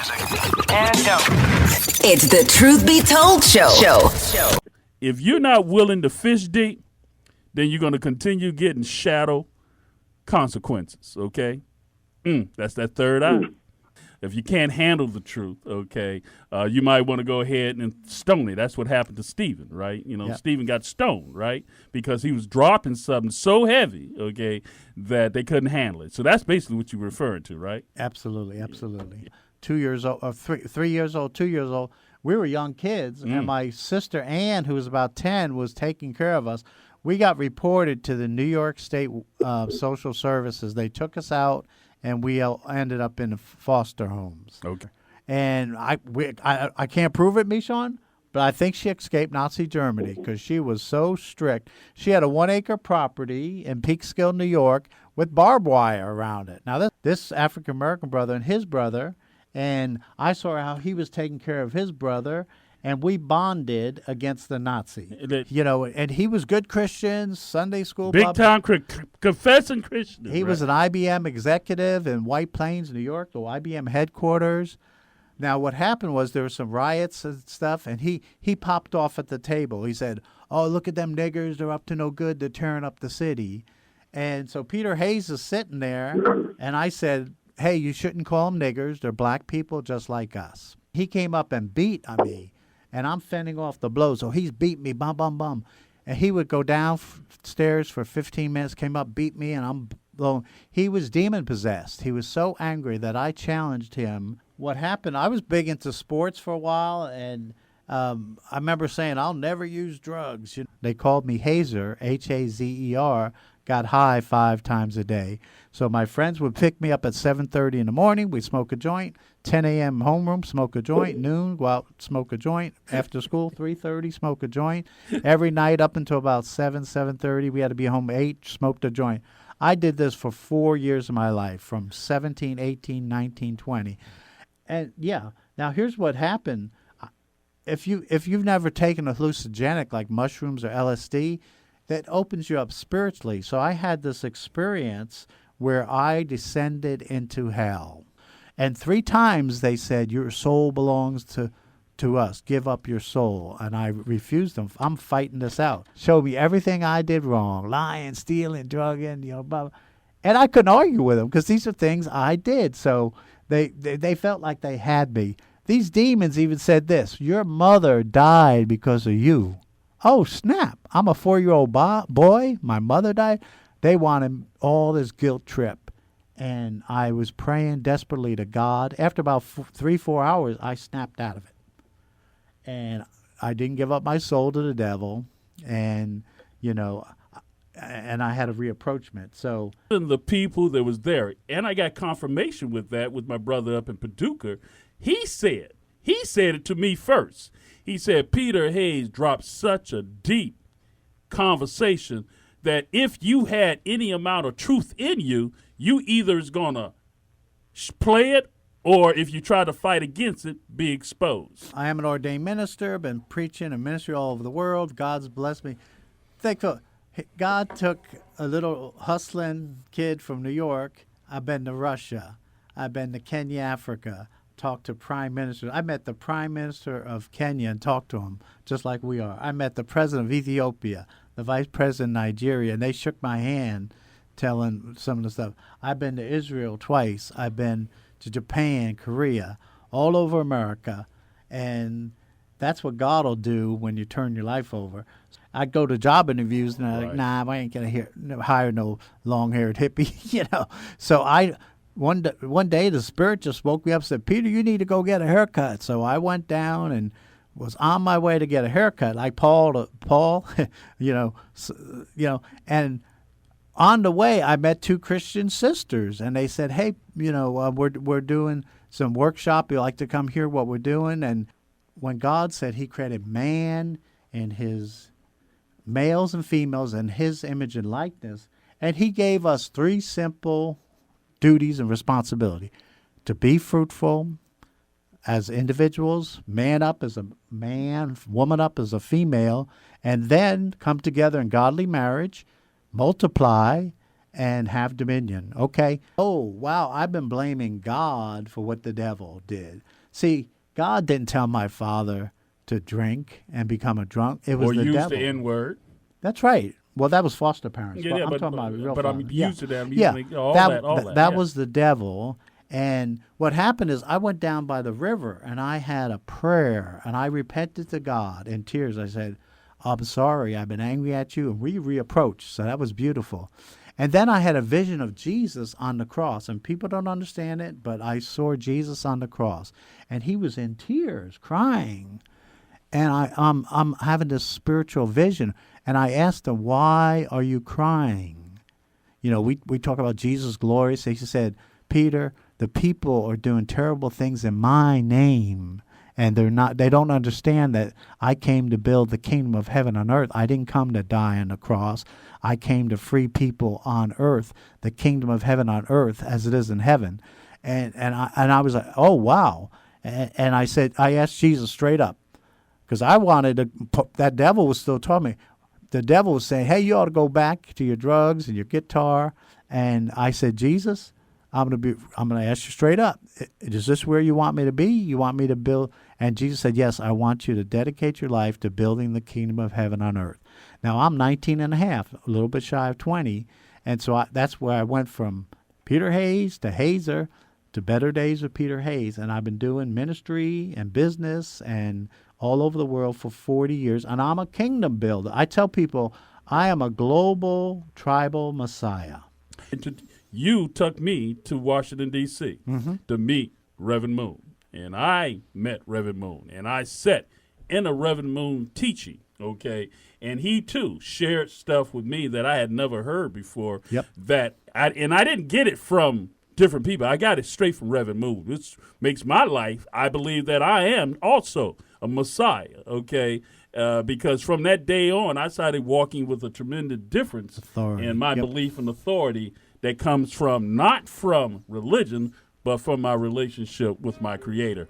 And go. It's the Truth Be Told show. If you're not willing to fish deep, then you're going to continue getting shadow consequences, okay? That's that third eye. If you can't handle the truth, okay, you might want to go ahead and stone it. That's what happened to Stephen, right? You know, Yep. Stephen got stoned, right? Because he was dropping something so heavy, okay, that they couldn't handle it. So that's basically what you're referring to, right? Absolutely. 2 years old, or 3 years old, 2 years old. We were young kids, and my sister Ann, who was about 10, was taking care of us. We got reported to the New York State Social Services. They took us out, and we ended up in foster homes. Okay. And I can't prove it, Michon, but I think she escaped Nazi Germany because she was so strict. She had a 1-acre property in Peekskill, New York, with barbed wire around it. Now, this African-American brother and his brother, and I saw how he was taking care of his brother, and we bonded against the Nazi. And he was good Christian, Sunday school. Big time confessing Christian. He was an IBM executive in White Plains, New York, the IBM headquarters. Now, what happened was there were some riots and stuff, and he popped off at the table. He said, "Oh, look at them niggers. They're up to no good. They're tearing up the city." And so Peter Hayes is sitting there, and I said, "Hey, you shouldn't call them niggers. They're black people just like us." He came up and beat on me, and I'm fending off the blows. So he's beating me, bum, bum, bum. And he would go downstairs for 15 minutes, came up, beat me, and I'm blown. He was demon-possessed. He was so angry that I challenged him. What happened, I was big into sports for a while, and I remember saying, "I'll never use drugs." They called me Hazer, Hazer, got high 5 times a day. So my friends would pick me up at 7:30 in the morning. We'd smoke a joint. 10 a.m. homeroom, smoke a joint. Noon, go out, smoke a joint. After school, 3:30, smoke a joint. Every night up until about 7:30, we had to be home 8, smoked a joint. I did this for 4 years of my life, from 17, 18, 19, 20. And, now here's what happened. If you've never taken a hallucinogenic like mushrooms or LSD, that opens you up spiritually. So I had this experience where I descended into hell. And 3 times they said, "Your soul belongs to us. Give up your soul." And I refused them. I'm fighting this out. Showed me everything I did wrong. Lying, stealing, drugging, blah, blah. And I couldn't argue with them because these are things I did. So they felt like they had me. These demons even said this: "Your mother died because of you." Oh, snap. I'm a 4-year-old boy. My mother died. They wanted all this guilt trip. And I was praying desperately to God. After about 3-4 hours, I snapped out of it. And I didn't give up my soul to the devil. And, and I had a reapproachment. So And the people that was there, and I got confirmation with that with my brother up in Paducah. He said it to me first. He said, "Peter Hayes dropped such a deep conversation that if you had any amount of truth in you, you either is going to play it, or if you try to fight against it, be exposed." I am an ordained minister, been preaching and ministry all over the world. God's blessed me. Thankful. God took a little hustling kid from New York. I've been to Russia. I've been to Kenya, Africa. Talked to prime ministers. I met the prime minister of Kenya and talked to him just like we are. I met the president of Ethiopia, the vice president of Nigeria, and they shook my hand telling some of the stuff. I've been to Israel twice. I've been to Japan, Korea, all over America, and that's what God will do when you turn your life over. I go to job interviews and I'm like, "Nah, I ain't gonna hire no long-haired hippie," So one day the Spirit just woke me up and said, "Peter, you need to go get a haircut." So I went down and was on my way to get a haircut, like Paul, and on the way I met 2 Christian sisters, and they said, "Hey, we're doing some workshop. You'd like to come hear what we're doing?" And when God said He created man and His males and females in His image and likeness, and He gave us 3 simple duties and responsibility: to be fruitful as individuals, man up as a man, woman up as a female, and then come together in godly marriage, multiply, and have dominion. Okay? Oh, wow, I've been blaming God for what the devil did. See, God didn't tell my father to drink and become a drunk. It was Or the use devil. the N-word. That's right. Well, that was foster parents. Yeah, I'm talking about real but father. I'm used to that. I'm Yeah, using all that. That Yeah. was the devil. And what happened is I went down by the river and I had a prayer and I repented to God in tears. I said, I'm sorry, I've been angry at you. And we reapproached. So that was beautiful. And then I had a vision of Jesus on the cross. And people don't understand it, but I saw Jesus on the cross. And he was in tears, crying. And I'm having this spiritual vision. And I asked him, why are you crying? You know, we talk about Jesus' glory. So he said, Peter, the people are doing terrible things in my name. And they don't understand that I came to build the kingdom of heaven on earth. I didn't come to die on the cross. I came to free people on earth, the kingdom of heaven on earth as it is in heaven. And I was like, oh, wow. And I said, I asked Jesus straight up, because I wanted to, that devil was still talking me. The devil was saying, hey, you ought to go back to your drugs and your guitar. And I said, Jesus, I'm going to ask you straight up. Is this where you want me to be? You want me to build? And Jesus said, yes, I want you to dedicate your life to building the kingdom of heaven on earth. Now, I'm 19 and a half, a little bit shy of 20. And so that's where I went from Peter Hayes to Hazer to Better Days with Peter Hayes. And I've been doing ministry and business and all over the world for 40 years. And I'm a kingdom builder. I tell people I am a global tribal Messiah. You took me to Washington, D.C. To meet Reverend Moon. And I met Reverend Moon. And I sat in a Reverend Moon teaching, okay? And he, too, shared stuff with me that I had never heard before. Yep. I didn't get it from different people. I got it straight from Reverend Moon, which makes my life, I believe that I am also a Messiah, okay? Because from that day on, I started walking with a tremendous difference in my belief and authority that comes from, not from religion, but from my relationship with my Creator.